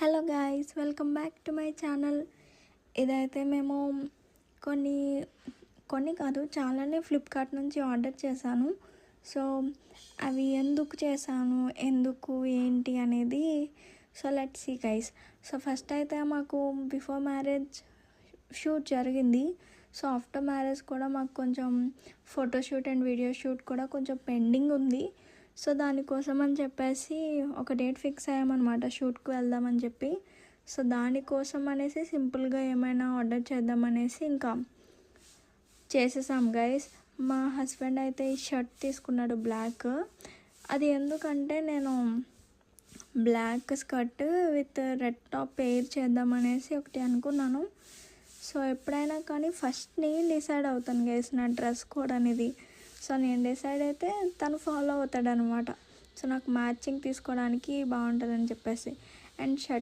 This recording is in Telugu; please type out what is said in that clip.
Hello guys, welcome back to my channel. ఇదైతే మేము కొన్ని కొన్ని కాదు చాలానే ఫ్లిప్కార్ట్ నుంచి ఆర్డర్ చేశాను. సో అవి ఎందుకు చేశాను, ఎందుకు ఏంటి అనేది లెట్స్ సీ గైస్. ఫస్ట్ అయితే మాకు బిఫోర్ మ్యారేజ్ షూట్ జరిగింది. ఆఫ్టర్ మ్యారేజ్ కూడా మాకు కొంచెం ఫోటోషూట్ అండ్ వీడియో షూట్ కూడా కొంచెం పెండింగ్ ఉంది. దానికోసం అని చెప్పేసి ఒక డేట్ ఫిక్స్ అయ్యామన్నమాట, షూట్కి వెళ్దామని చెప్పి. దానికోసం అనేసి సింపుల్గా ఏమైనా ఆర్డర్ చేద్దామనేసి ఇంకా చేసేసాం గైస్. మా హస్బెండ్ అయితే ఈ షర్ట్ తీసుకున్నాడు బ్లాక్. అది ఎందుకంటే నేను black skirt with red top pair చేద్దామనేసి ఒకటి అనుకున్నాను. ఎప్పుడైనా కానీ ఫస్ట్ నేను డిసైడ్ అవుతాను గైస్ నా డ్రెస్ కోడ్ అనేది. నేను డిసైడ్ అయితే తను ఫాలో అవుతాడనమాట. నాకు మ్యాచింగ్ తీసుకోవడానికి బాగుంటుందని చెప్పేసి. And shirt